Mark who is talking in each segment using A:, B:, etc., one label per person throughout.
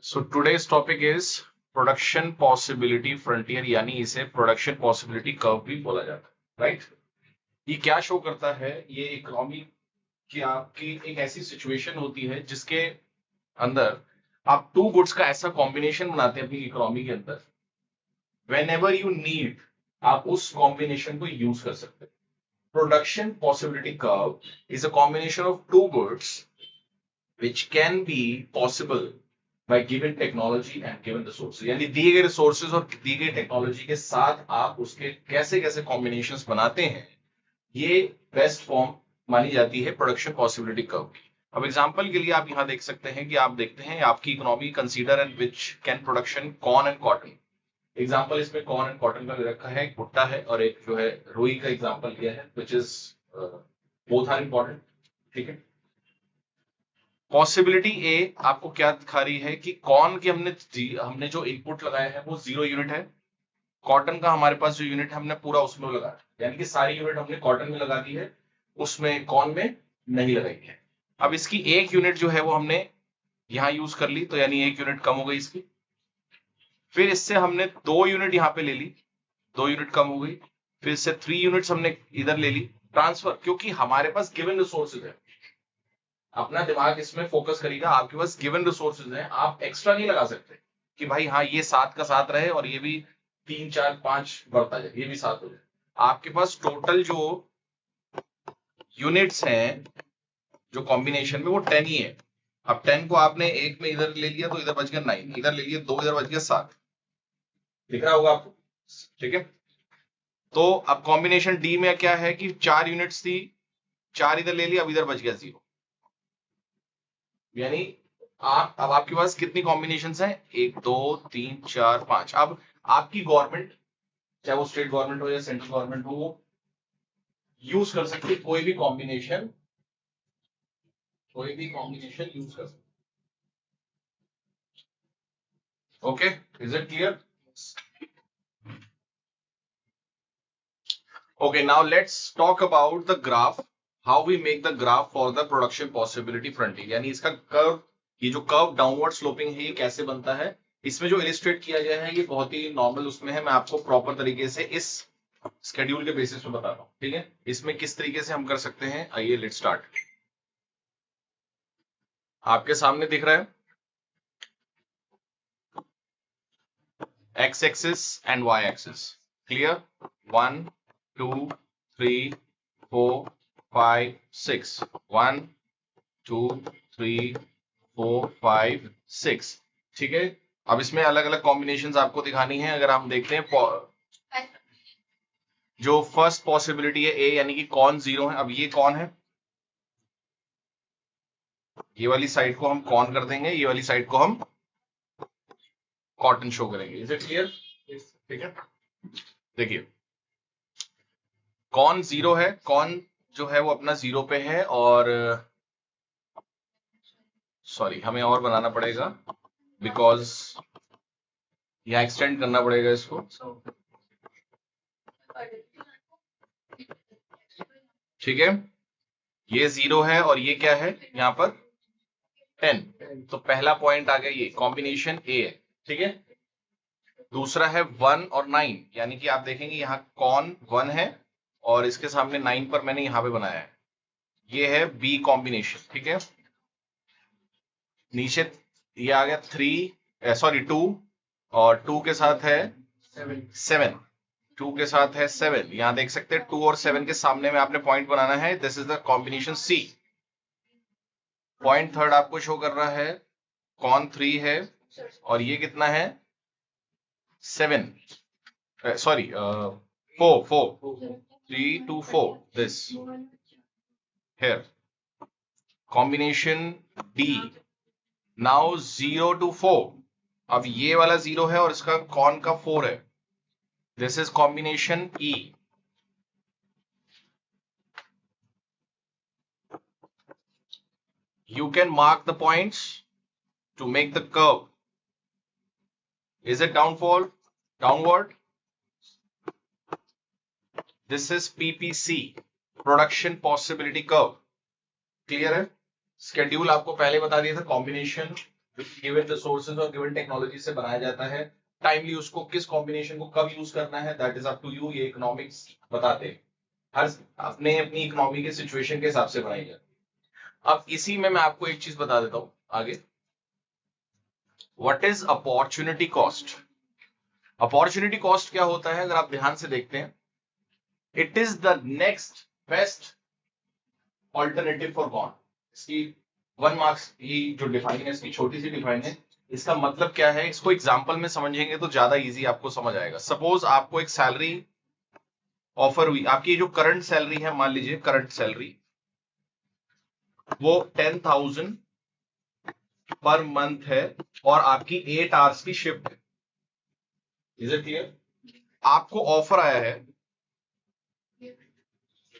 A: So today's topic is production possibility frontier, यानी इसे production possibility curve भी बोला जाता है, राइट। ये क्या शो करता है? ये इकोनॉमी की आपकी एक ऐसी सिचुएशन होती है जिसके अंदर आप टू गुड्स का ऐसा कॉम्बिनेशन बनाते हैं अपनी इकोनॉमी के अंदर, वेन एवर यू नीड आप उस कॉम्बिनेशन को यूज कर सकते हैं। Production possibility curve is a combination of two goods which can be possible by given technology and given resources, यानी दिए गए रिसोर्सेज और दी गई टेक्नोलॉजी के साथ आप उसके कैसे कैसे कॉम्बिनेशंस बनाते हैं, ये बेस्ट फॉर्म मानी जाती है प्रोडक्शन पॉसिबिलिटी कर्व की। अब एग्जांपल के लिए आप यहां देख सकते हैं कि आप देखते हैं आपकी economy consider and which can production corn and cotton. Example इसमें कॉर्न एंड कॉटन का ले रखा है, एक भुट्टा है और एक जो है रुई का एग्जांपल लिया है, which is both are important, ठीक है। पॉसिबिलिटी ए आपको क्या दिखा रही है कि कॉर्न की हमने जो इनपुट लगाया है वो 0 यूनिट है, कॉटन का हमारे पास जो यूनिट है हमने पूरा उसमें लगाया, यानी कि सारी यूनिट हमने कॉटन में लगा दी है, उसमें कॉर्न में नहीं लगाई है। अब इसकी एक यूनिट जो है वो हमने यहां यूज कर ली, तो यानी एक यूनिट कम हो गई इसकी। फिर इससे हमने 2 यूनिट यहां पे ले ली, 2 यूनिट कम हो गई। फिर इससे 3 यूनिट्स हमने इधर ले ली ट्रांसफर, क्योंकि हमारे पास गिवन रिसोर्सेज है। अपना दिमाग इसमें फोकस करेगा, आपके पास गिवन रिसोर्सेज हैं, आप एक्स्ट्रा नहीं लगा सकते कि भाई हाँ ये 7 का 7 रहे और ये भी 3 4 5 बढ़ता जाए, ये भी 7 हो जाए। आपके पास टोटल जो यूनिट्स हैं जो कॉम्बिनेशन में वो 10 ही है। अब 10 को आपने एक में इधर ले लिया तो इधर बच गया 9, इधर ले लिया 2, इधर बच गया 7, दिख रहा होगा आपको, ठीक है। तो अब कॉम्बिनेशन डी में क्या है कि 4 यूनिट्स थी, 4 इधर ले लिया, अब इधर बच गया 0, यानी अब आपके पास कितनी कॉम्बिनेशंस हैं? 1 2 3 4 5। अब आपकी गवर्नमेंट, चाहे वो स्टेट गवर्नमेंट हो या सेंट्रल गवर्नमेंट हो, वो यूज कर सकती है कोई भी कॉम्बिनेशन यूज कर सकती। Okay, is it clear? Okay, now let's talk about the graph, how we make the graph for the production possibility frontier, यानी इसका कर्व, ये जो कर्व डाउनवर्ड स्लोपिंग है ये कैसे बनता है। इसमें जो इलिस्ट्रेट किया गया है ये बहुत ही नॉर्मल उसमें है, मैं आपको प्रॉपर तरीके से इस स्केड्यूल के बेसिस पे बता रहा हूं, ठीक है। इसमें किस तरीके से हम कर सकते हैं, आइए लेट्स स्टार्ट। आपके सामने दिख रहा है X axis and Y axis, clear. 1 2 3 4 5 6, 1 2 3 4 5 6, ठीक है। अब इसमें अलग अलग कॉम्बिनेशंस आपको दिखानी है। अगर हम देखते हैं जो फर्स्ट पॉसिबिलिटी है ए, यानी कि कॉन 0 है। अब ये कौन है, ये वाली साइड को हम कॉन कर देंगे, ये वाली साइड को हम कॉटन शो करेंगे। Is it clear? ठीक है, देखिए कॉन 0 है, कॉन जो है वो अपना 0 पे है, और सॉरी हमें और बनाना पड़ेगा बिकॉज यहां एक्सटेंड करना पड़ेगा इसको, ठीक है। ये 0 है और ये क्या है यहाँ पर 10, तो पहला पॉइंट आ गया, ये कॉम्बिनेशन ए है, ठीक है। दूसरा है 1 और 9, यानी कि आप देखेंगे यहाँ कॉन 1 है और इसके सामने 9 पर मैंने यहाँ पे बनाया है, ये है बी कॉम्बिनेशन, ठीक है। नीचे ये आ गया 3 सॉरी 2, और 2 के साथ है 7, 2 के साथ है 7, यहां देख सकते हैं 2 और 7 के सामने में आपने पॉइंट बनाना है, this is the combination C. Point third आपको शो कर रहा है कॉन 3 है और ये कितना है 7, sorry 4 3 2 4, this here combination D, now 0 to 4, अब ये वाला 0 है और इसका कॉन का 4 है, this is combination E। You can mark the points to make the curve. Is it downward? This is PPC, Production Possibility Curve. Clear है? Schedule आपको पहले बता दिया था, combination गिवन रिसोर्सेज और गिवन टेक्नोलॉजी से बनाया जाता है। टाइमली उसको किस कॉम्बिनेशन को कब यूज करना है, that is up to you. ये इकोनॉमिक्स बताते हैं, हर अपने अपनी इकोनॉमी के सिचुएशन के हिसाब से बनाई जाती है। अब इसी में मैं आपको एक चीज बता देता हूं आगे, what is opportunity cost. Opportunity cost क्या होता है, अगर आप ध्यान से देखते हैं, it is the next best alternative for gone. इसकी 1 मार्क्स की जो डिफाइन है, इसकी छोटी सी डिफाइन है। इसका मतलब क्या है, इसको एग्जांपल में समझेंगे तो ज्यादा इजी आपको समझ आएगा। सपोज आपको एक सैलरी ऑफर हुई, आपकी जो करंट सैलरी है, मान लीजिए करंट सैलरी वो 10,000 पर मंथ है और आपकी 8 आवर्स की शिफ्ट है। Is it clear? आपको ऑफर आया है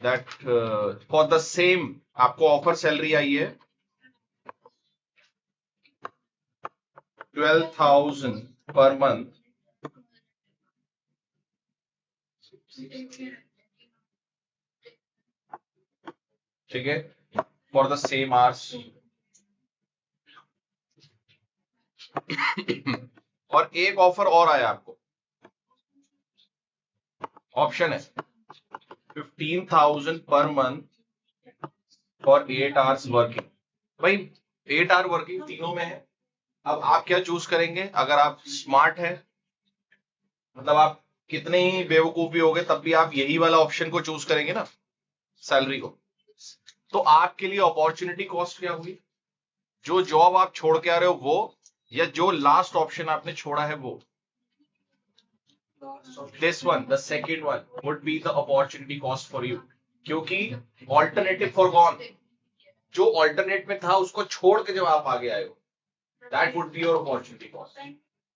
A: दैट फॉर द सेम, आपको ऑफर सैलरी आई है 12,000 पर मंथ, ठीक है, फॉर द सेम आवर्स। और एक ऑफर और आया आपको, ऑप्शन है 15,000 per month for 8 hours working. भाई 8 आवर वर्किंग तीनों में है, अब आप क्या चूज करेंगे? अगर आप स्मार्ट है, मतलब आप कितने ही बेवकूफ भी होगे तब भी आप यही वाला ऑप्शन को चूज करेंगे ना, सैलरी को। तो आपके लिए अपॉर्चुनिटी कॉस्ट क्या हुई? जो जॉब आप छोड़ के आ रहे हो वो, या जो लास्ट ऑप्शन आपने छोड़ा है वो? This one, the second one would be the opportunity cost for you, क्योंकि ऑल्टरनेटिव फॉर गॉन, जो ऑल्टरनेट में था उसको छोड़ के जब आप आगे आए हो, that would be your opportunity cost.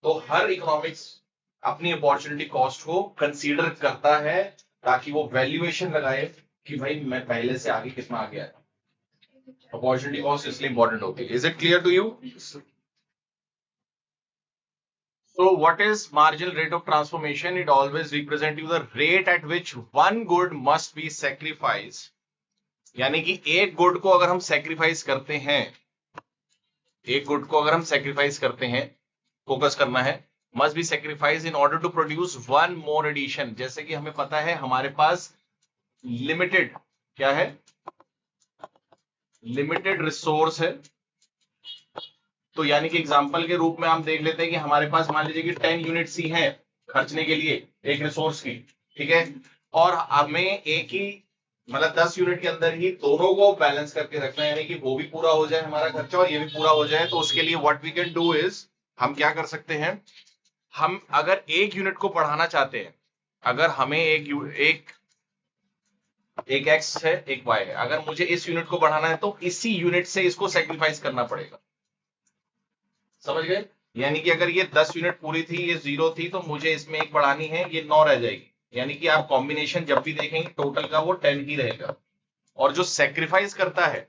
A: तो हर इकोनॉमिक्स अपनी अपॉर्चुनिटी कॉस्ट को कंसीडर करता है ताकि वो वैल्यूएशन लगाए कि भाई मैं पहले से आगे कितना आ गया है। अपॉर्चुनिटी कॉस्ट इसलिए इंपॉर्टेंट होती है। Is it clear to you? So what is marginal rate of transformation? It always represent you the rate at which one good must be sacrificed. यानी कि एक गुड को अगर हम सेक्रीफाइस करते हैं, एक गुड को अगर हम सेक्रीफाइस करते हैं, फोकस करना है, must be sacrifice in order to produce one more addition. जैसे कि हमें पता है हमारे पास लिमिटेड क्या है, लिमिटेड रिसोर्स है। तो यानी कि एग्जांपल के रूप में हम देख लेते हैं कि हमारे पास मान लीजिए कि 10 यूनिट्स ही हैं खर्चने के लिए एक रिसोर्स की, ठीक है, और हमें एक ही मतलब 10 यूनिट के अंदर ही दोनों को बैलेंस करके रखना है, यानी कि वो भी पूरा हो जाए हमारा खर्चा और ये भी पूरा हो जाए। तो उसके लिए what we can do is, हम क्या कर सकते हैं, हम अगर एक यूनिट को बढ़ाना चाहते हैं, अगर हमें एक एक्स है एक वाई है, अगर मुझे इस यूनिट को बढ़ाना है तो इसी यूनिट से इसको सेक्रीफाइस करना पड़ेगा। समझ गए? यानी कि अगर ये 10 यूनिट पूरी थी, ये 0 थी, तो मुझे इसमें एक बढ़ानी है, ये 9 रह जाएगी। यानी कि आप कॉम्बिनेशन जब भी देखेंगे टोटल का वो 10 ही रहेगा। और जो सेक्रीफाइस करता है,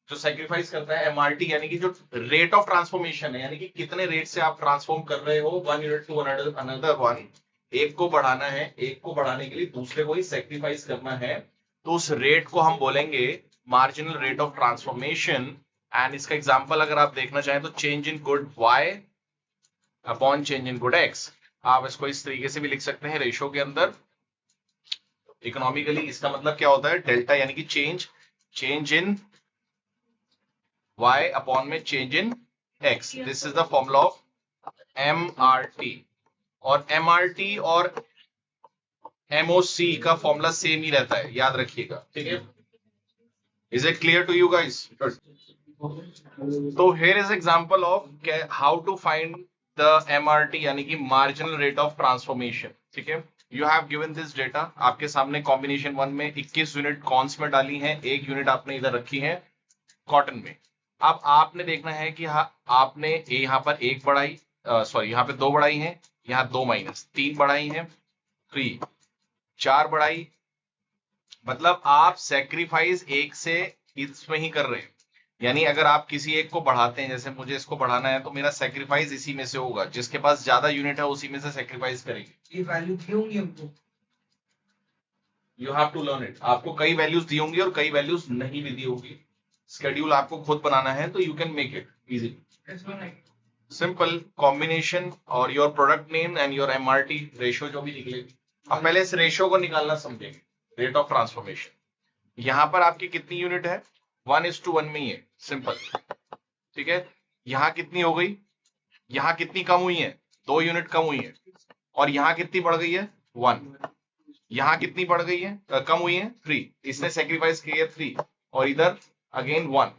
A: जो सेक्रीफाइस करता है एमआरटी, यानी कि जो रेट ऑफ ट्रांसफॉर्मेशन है, यानी कि कितने रेट से आप ट्रांसफॉर्म कर रहे हो one unit to another one, एक को बढ़ाना है, एक को बढ़ाने के लिए दूसरे को ही सेक्रीफाइस करना है, तो उस रेट को हम बोलेंगे marginal rate of transformation. And इसका एग्जांपल अगर आप देखना चाहें तो change in good y upon change in good x। आप इसको इस तरीके से भी लिख सकते हैं रेशो के अंदर। इकोनॉमिकली इसका मतलब क्या होता है, डेल्टा यानी कि चेंज इन y अपॉन में change in x। This is the formula of MRT। और MRT और MOC का फॉर्मूला सेम ही रहता है, याद रखिएगा, ठीक है। Is it clear to you guys? तो here is example of how to find the MRT यानी कि marginal rate of transformation, ठीक है। You have given this data, आपके सामने कॉम्बिनेशन 1 में 21 यूनिट कॉन्स में डाली हैं, एक यूनिट आपने इधर रखी है कॉटन में। अब आपने देखना है कि आपने यहाँ पर एक बढ़ाई, सॉरी यहाँ पे 2 बढ़ाई है, यहाँ 2 माइनस, 3 बढ़ाई है, 3 4 बढ़ाई, मतलब आप सेक्रीफाइस एक से इसमें ही कर रहे हैं। यानी अगर आप किसी एक को बढ़ाते हैं, जैसे मुझे इसको बढ़ाना है, तो मेरा सेक्रीफाइस इसी में से होगा, जिसके पास ज्यादा यूनिट है उसी में से सेक्रीफाइस करेंगे।
B: ये वैल्यू दी होंगी हमको,
A: you have to learn it. आपको कई वैल्यूज दी होंगी और कई वैल्यूज नहीं भी दी होगी। स्केड्यूल आपको खुद बनाना है, तो you can make it easy. Simple combination or your product name and your MRT ratio जो भी निकलेगी। अब पहले इस रेशियो को निकालना समझेंगे, रेट ऑफ ट्रांसफॉर्मेशन। यहां पर आपकी कितनी यूनिट है, 1:1 में ही है, सिंपल, ठीक है। यहां कितनी हो गई, यहां कितनी कम हुई है, 2 यूनिट कम हुई है, और यहां कितनी बढ़ गई है, 1। यहां कितनी बढ़ गई है, कम हुई है, 3। इसने सेक्रीफाइस किया 3, और इधर अगेन 1।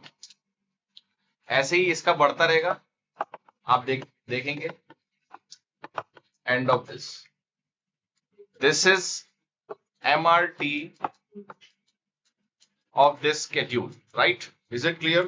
A: ऐसे ही इसका बढ़ता रहेगा, आप देखेंगे end of this is MRT of this schedule, right? Is it clear?